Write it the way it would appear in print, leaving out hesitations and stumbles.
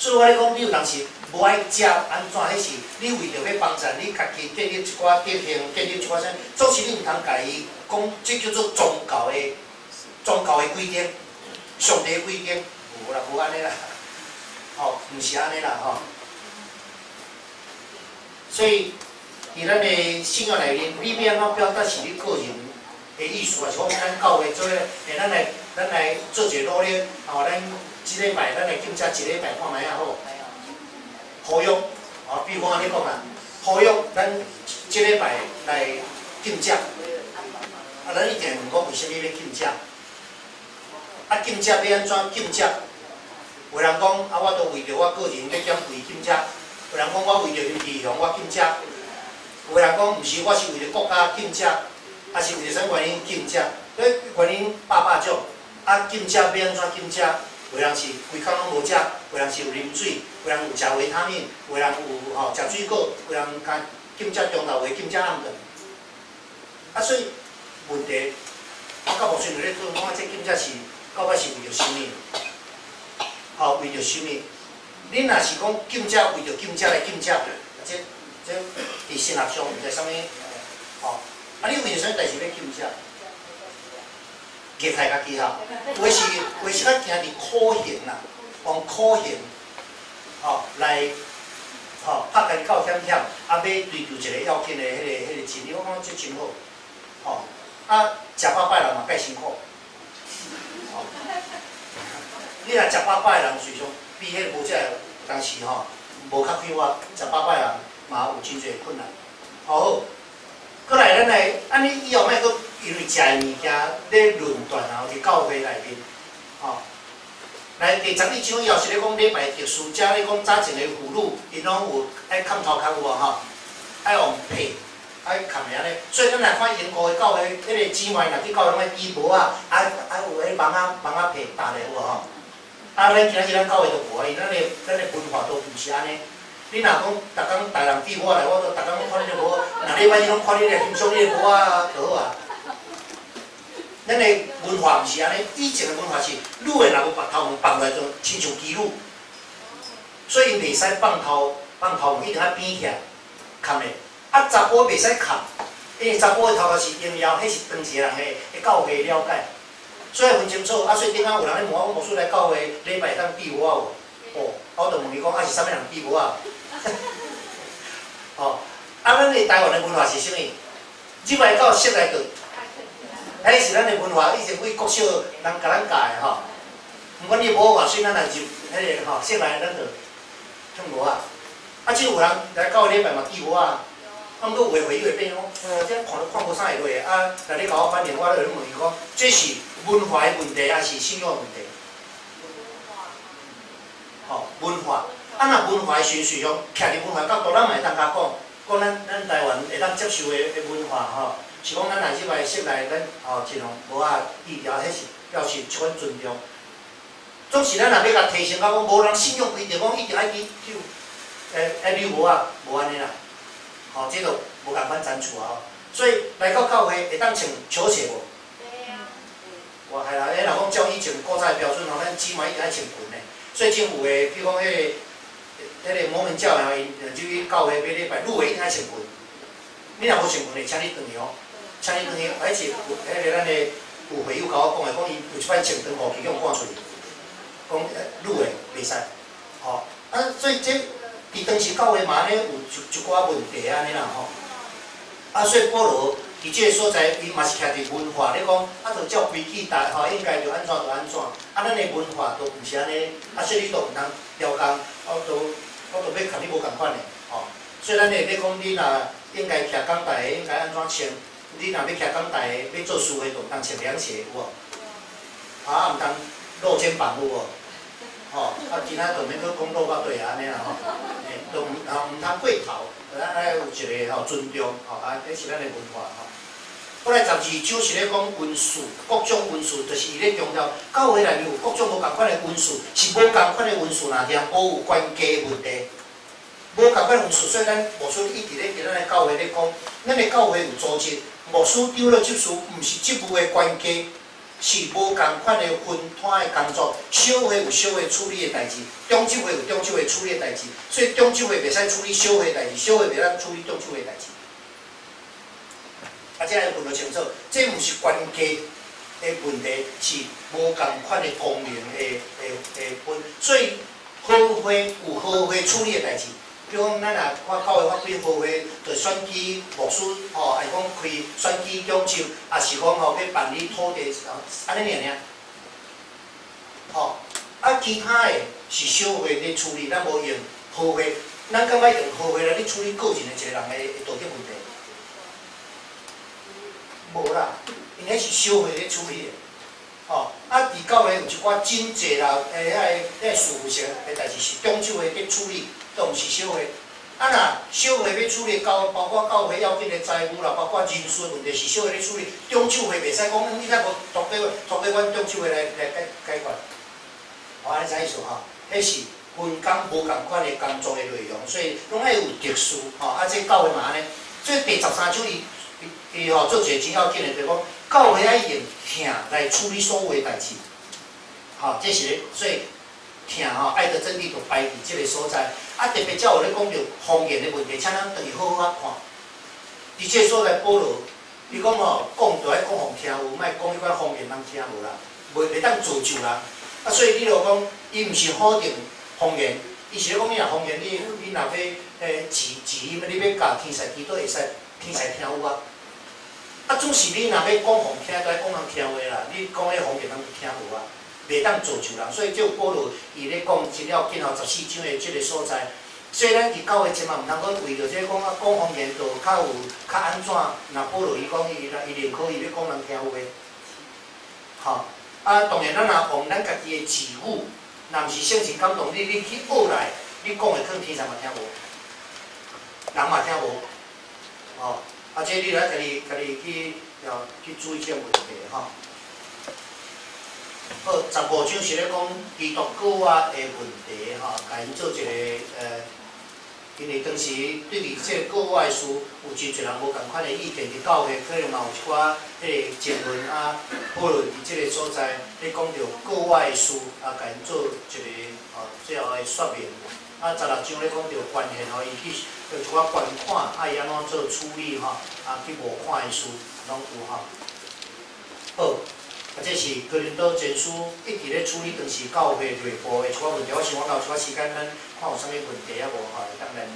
所以我咧讲，你有当时无爱食安怎？迄是你为着要帮助你家己建立一寡德行，建立一寡啥？总是你毋通家己讲，这叫做宗教的规定，上帝的规定，无啦，无安尼啦，吼，毋是安尼啦，吼。所以，伫咱的信仰内面，你要安怎表达是你个人的意思，还是讲咱教会做诶，咱来做一个努力，吼，咱即礼拜咱来检查一礼拜看卖啊好。呼吁，哦，比如我安尼讲啦，呼吁咱即礼拜来禁食，咱一定问讲为虾米要禁食？禁食要安怎禁食？有人讲我都为着我个人要减肥禁食；有人讲我为着理想我禁食；有人讲毋是，我是为着国家禁食，还是为着啥原因禁食？所以原因百种。禁食要安怎禁食？有人是规工拢无食，有人是有啉水，有人有食维他命，有人有食水果，有人干禁食中昼话，禁食暗顿。所以问题，我甲牧师咧讨论，讲这禁食是到尾是为着啥物？为着啥物？恁若是讲禁食为着禁食来禁食，这伫神学上毋知啥物，你为着啥代志要禁食？激害家己吼，有时较惊伫苦行啦，用苦行，来，拍家己够险险，要追求一个要紧的迄个真理，我讲这真好，食饱饱人嘛介辛苦，你若食饱饱的人，随上比迄无食的当时无较快活，食饱饱的人嘛有真侪困难，好，过来咱来，安尼以后莫阁。因为食的物件咧论断伫教会内面，来第12章以后是咧讲礼拜特殊，遮咧讲早前的妇女，因拢有爱砍头壳有无爱用被，爱砍的安尼。所以咱来看英国的教会，迄个姊妹若去教会拢爱举帽有迄网仔被搭咧有无咱今仔日咱教会都无，因咱的文化都毋是安尼。你若讲逐工大人举帽来，我都逐工看你个帽，若礼拜日拢看你个欣赏你个帽就好啊。咱的文化毋是安尼，以前的文化是女的若有绑头毛绑落来，就亲像基女，所以袂使绑头毛，一定要编起来，砍的。查甫袂使砍，因为查甫的头壳是婴幼，迄是当时人的教会了解，所以分清楚。所以顶下有人咧问我，牧师来教会礼拜当比我有？我就问伊讲，是啥物人比我？咱的台湾的文化是啥物？入来到室内顿。迄是咱的文化，以前为国小人甲咱教的吼。毋管你无偌水，咱若入迄个室内，咱就唱无即有人来教礼拜嘛记无毋过有诶变讲，这看无啥会落来你甲我反映，我就问伊讲，这是文化的问题，还是信仰的问题？文化，若文化的顺序上，徛伫文化角度，咱嘛会当甲讲咱台湾会当接受的文化是讲咱若入来室内，咱尽量无低调，迄是表示一款尊重。总是咱若要甲提升到讲，无人信仰规定讲一定爱去留无安尼啦。这就无共款赞助所以来到教会会当穿球鞋无？哇，系啦，若讲照以前古早的标准咱姊妹一定爱穿裙的。所以政府的，比如讲迄个摩门教就去教会买礼拜，女的一定爱穿裙。你若无穿裙的，请你转去请你转去，而且迄个咱的有会友甲我讲的，讲伊有一摆穿长裤去用赶出去，讲女的袂使。所以这伫当时教会嘛安尼有一寡问题安尼啦所以保罗伫即个所在，伊嘛是徛伫文化咧讲，就照规矩应该就安怎就安怎。咱的文化都毋是安尼，所以你都毋通刁工，我都要甲你无共款的所以咱会咧讲，你若应该徛讲台的，应该安怎穿？你若要徛讲台的，要做事的，就毋通穿凉鞋有无？毋通露肩膀有无？其他就免去讲露到底安尼啦都毋通过头，咱爱有一个尊重这是咱的文化后来12章是咧讲文士，各种文士，就是伊咧强调教会内面有各种无共款的文士，是无共款的文士，若嫌无有关系问题。无共款文士，所以咱牧师一直咧伫咱的教会咧讲，咱的教会有组织，牧师长了执事，毋是职务的关系，是无共款的分摊的工作，小会有小会处理的代志，中级会有中级会处理的代志，所以中级会袂使处理小会代志，小会袂当处理中级会代志。啊，这要分得清楚，这毋是关家的问题，是无共款的功能的分，所以好会有好会处理的代志。比如讲，咱若我教会发开好会，就选举牧师，吼，还是讲开选举奖金，也是讲吼要办理土地，安尼尔。吼，啊，其他的是小会咧处理，咱无用好会，咱感觉用好会来咧处理个人的一个人的道德问题。无啦，因迄是小会咧处理的。吼，啊，伫教会有一寡真济啦，遐事务性的代志是中级会咧处理。都毋是小会，啊若小会要处理包括教会要紧的财务啦，包括人事的问题是小会咧处理，中级会袂使讲，你才无托给阮中级会来解决，我安尼知意思吼？迄是分工无共款的工作的内容，所以拢爱有特殊吼。啊，这教会嘛安尼，所以第13章伊吼做一个真要紧的，就是讲教会爱用听来处理所有的代志，吼，这是咧，所以。听吼，爱的真理就摆伫即个所在，啊特别才有咧讲到方言的问题，请咱等于好好啊看。伫即个所在保罗，伊讲吼，讲就爱讲互听有，莫讲迄款方言人听无啦，袂当造就人。啊，所以你著讲，伊毋是否定方言，伊是咧讲你若方言，你若要字音，你要教天使祈祷会使，天使听有啊。啊，总是你若要讲互听，都爱讲人听话啦。你讲迄方言人听无啊？袂当造就人，所以这保罗伊咧讲真了紧后14章的即个所在，所以咱伫教会千万毋通阁为着这讲啊讲方言就较有较安怎？若保罗伊讲伊认可伊要讲人听有诶，吼啊当然咱若用咱家己的字语，若毋是圣神感动你去学来，你讲的可能天上嘛听无，人嘛听无，吼啊这你来家己去注意这个问题吼。好，15章是咧讲基督教啊的问题吼，甲因做一个因为当时对于即个教外事有真侪人无共款的意见，伫教会可能嘛有一寡迄个争论啊，讨论伫即个所在咧讲到教外事啊，甲因做一个最后的说明。啊，16章咧讲到关系吼，伊去有一寡关看，啊伊安怎做处理吼，啊去无看的事拢有吼。好。啊，这是哥林多前书一直咧处理当时教会内部的一寡问题。我想我到一寡时间，咱看有啥物问题啊无吼，会当来问。